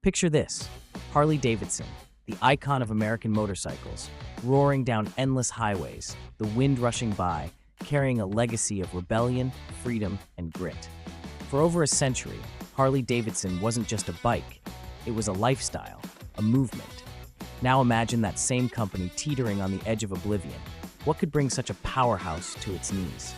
Picture this: Harley-Davidson, the icon of American motorcycles, roaring down endless highways, the wind rushing by, carrying a legacy of rebellion, freedom, and grit. For over a century, Harley-Davidson wasn't just a bike, it was a lifestyle, a movement. Now imagine that same company teetering on the edge of oblivion. What could bring such a powerhouse to its knees?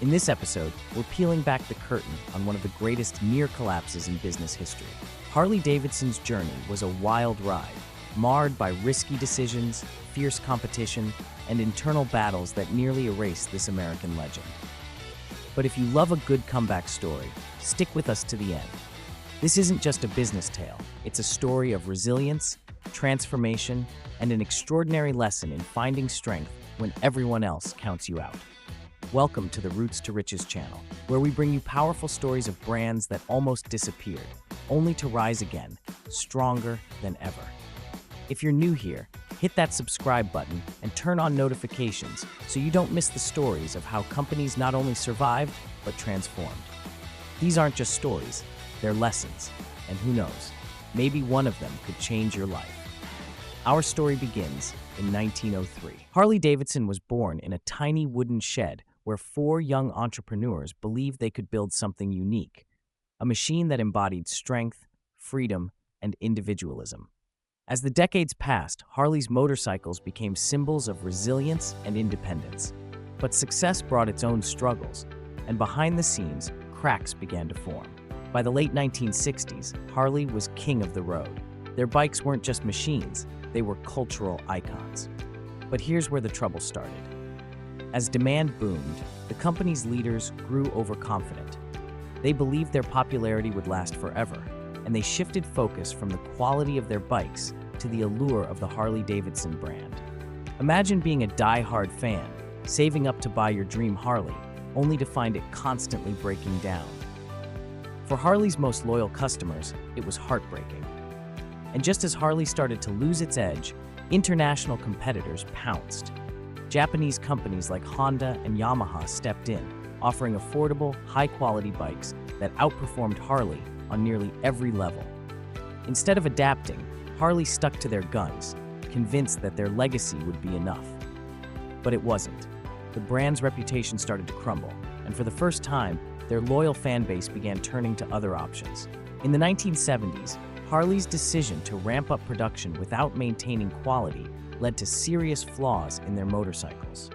In this episode, we're peeling back the curtain on one of the greatest near collapses in business history. Harley-Davidson's journey was a wild ride, marred by risky decisions, fierce competition, and internal battles that nearly erased this American legend. But if you love a good comeback story, stick with us to the end. This isn't just a business tale, it's a story of resilience, transformation, and an extraordinary lesson in finding strength when everyone else counts you out. Welcome to the Roots to Riches channel, where we bring you powerful stories of brands that almost disappeared, only to rise again, stronger than ever. If you're new here, hit that subscribe button and turn on notifications so you don't miss the stories of how companies not only survived, but transformed. These aren't just stories, they're lessons, and who knows, maybe one of them could change your life. Our story begins in 1903. Harley-Davidson was born in a tiny wooden shed where four young entrepreneurs believed they could build something unique, a machine that embodied strength, freedom, and individualism. As the decades passed, Harley's motorcycles became symbols of resilience and independence. But success brought its own struggles, and behind the scenes, cracks began to form. By the late 1960s, Harley was king of the road. Their bikes weren't just machines, they were cultural icons. But here's where the trouble started. As demand boomed, the company's leaders grew overconfident. They believed their popularity would last forever, and they shifted focus from the quality of their bikes to the allure of the Harley-Davidson brand. Imagine being a die-hard fan, saving up to buy your dream Harley, only to find it constantly breaking down. For Harley's most loyal customers, it was heartbreaking. And just as Harley started to lose its edge, international competitors pounced. Japanese companies like Honda and Yamaha stepped in, offering affordable, high-quality bikes that outperformed Harley on nearly every level. Instead of adapting, Harley stuck to their guns, convinced that their legacy would be enough. But it wasn't. The brand's reputation started to crumble, and for the first time, their loyal fan base began turning to other options. In the 1970s, Harley's decision to ramp up production without maintaining quality led to serious flaws in their motorcycles.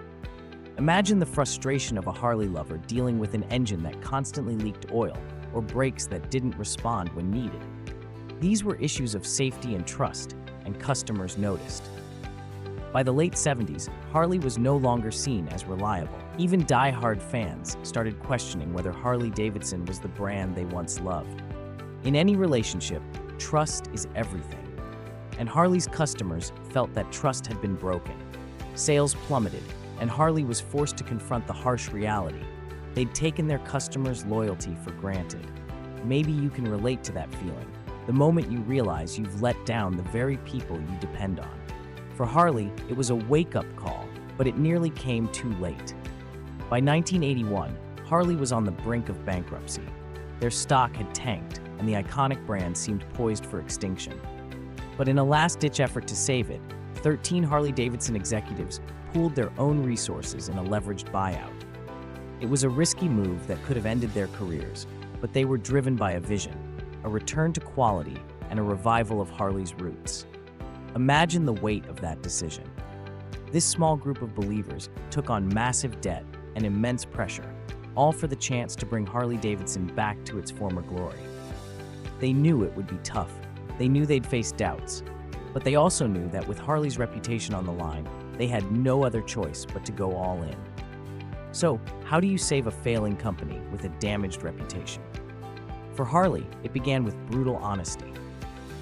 Imagine the frustration of a Harley lover dealing with an engine that constantly leaked oil or brakes that didn't respond when needed. These were issues of safety and trust, and customers noticed. By the late 70s, Harley was no longer seen as reliable. Even die-hard fans started questioning whether Harley-Davidson was the brand they once loved. In any relationship, trust is everything. And Harley's customers felt that trust had been broken. Sales plummeted, and Harley was forced to confront the harsh reality. They'd taken their customers' loyalty for granted. Maybe you can relate to that feeling, the moment you realize you've let down the very people you depend on. For Harley, it was a wake-up call, but it nearly came too late. By 1981, Harley was on the brink of bankruptcy. Their stock had tanked, and the iconic brand seemed poised for extinction. But in a last-ditch effort to save it, 13 Harley-Davidson executives pooled their own resources in a leveraged buyout. It was a risky move that could have ended their careers, but they were driven by a vision, a return to quality, and a revival of Harley's roots. Imagine the weight of that decision. This small group of believers took on massive debt and immense pressure, all for the chance to bring Harley-Davidson back to its former glory. They knew it would be tough. They knew they'd face doubts, but they also knew that with Harley's reputation on the line, they had no other choice but to go all in. So, how do you save a failing company with a damaged reputation? For Harley, it began with brutal honesty.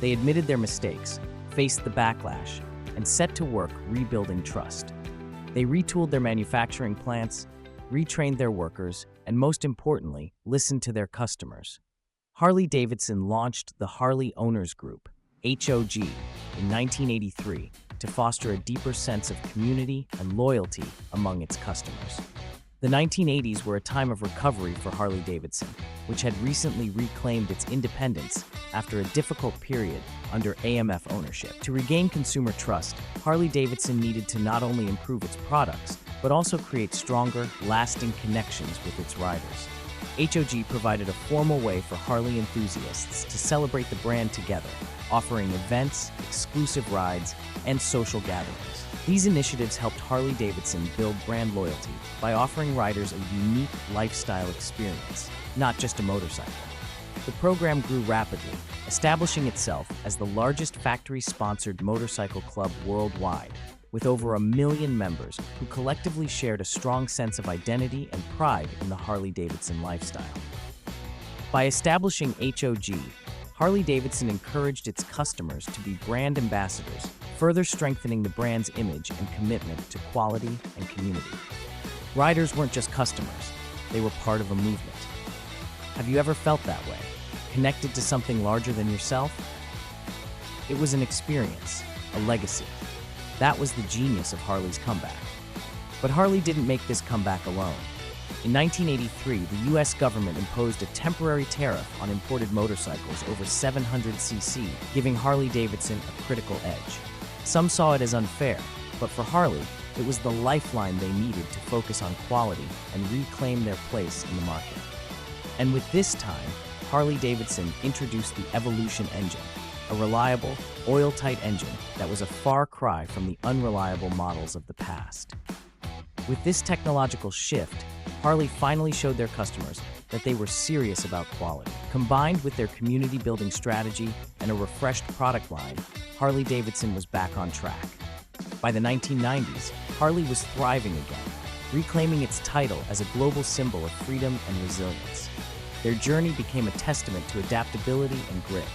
They admitted their mistakes, faced the backlash, and set to work rebuilding trust. They retooled their manufacturing plants, retrained their workers, and most importantly, listened to their customers. Harley-Davidson launched the Harley Owners Group, HOG, in 1983 to foster a deeper sense of community and loyalty among its customers. The 1980s were a time of recovery for Harley-Davidson, which had recently reclaimed its independence after a difficult period under AMF ownership. To regain consumer trust, Harley-Davidson needed to not only improve its products, but also create stronger, lasting connections with its riders. HOG provided a formal way for Harley enthusiasts to celebrate the brand together, offering events, exclusive rides, and social gatherings. These initiatives helped Harley-Davidson build brand loyalty by offering riders a unique lifestyle experience, not just a motorcycle. The program grew rapidly, establishing itself as the largest factory-sponsored motorcycle club worldwide, with over 1 million members who collectively shared a strong sense of identity and pride in the Harley-Davidson lifestyle. By establishing HOG, Harley-Davidson encouraged its customers to be brand ambassadors, further strengthening the brand's image and commitment to quality and community. Riders weren't just customers, they were part of a movement. Have you ever felt that way, connected to something larger than yourself? It was an experience, a legacy. That was the genius of Harley's comeback. But Harley didn't make this comeback alone. In 1983, the US government imposed a temporary tariff on imported motorcycles over 700cc, giving Harley-Davidson a critical edge. Some saw it as unfair, but for Harley, it was the lifeline they needed to focus on quality and reclaim their place in the market. And with this time, Harley-Davidson introduced the Evolution engine, a reliable, oil-tight engine that was a far cry from the unreliable models of the past. With this technological shift, Harley finally showed their customers that they were serious about quality. Combined with their community-building strategy and a refreshed product line, Harley-Davidson was back on track. By the 1990s, Harley was thriving again, reclaiming its title as a global symbol of freedom and resilience. Their journey became a testament to adaptability and grit,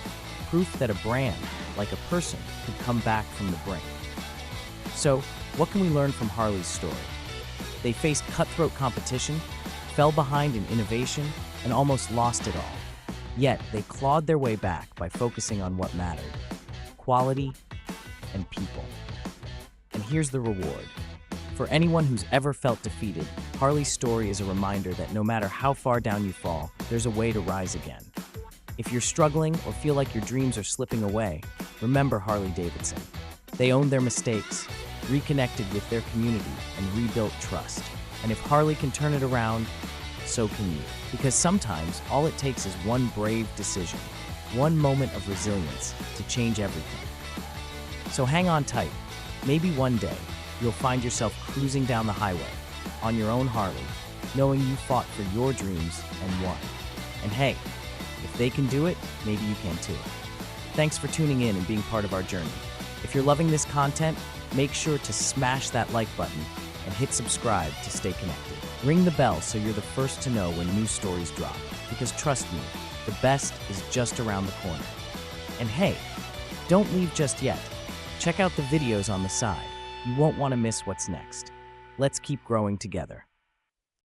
proof that a brand, like a person, could come back from the brink. So, what can we learn from Harley's story? They faced cutthroat competition, fell behind in innovation, and almost lost it all. Yet, they clawed their way back by focusing on what mattered: quality and people. And here's the reward. For anyone who's ever felt defeated, Harley's story is a reminder that no matter how far down you fall, there's a way to rise again. If you're struggling or feel like your dreams are slipping away, remember Harley-Davidson. They owned their mistakes, reconnected with their community, and rebuilt trust. And if Harley can turn it around, so can you. Because sometimes all it takes is one brave decision, one moment of resilience to change everything. So hang on tight. Maybe one day, you'll find yourself cruising down the highway, on your own Harley, knowing you fought for your dreams and won. And hey, if they can do it, maybe you can too. Thanks for tuning in and being part of our journey. If you're loving this content, make sure to smash that like button and hit subscribe to stay connected. Ring the bell so you're the first to know when new stories drop, because trust me, the best is just around the corner. And hey, don't leave just yet. Check out the videos on the side. You won't want to miss what's next. Let's keep growing together.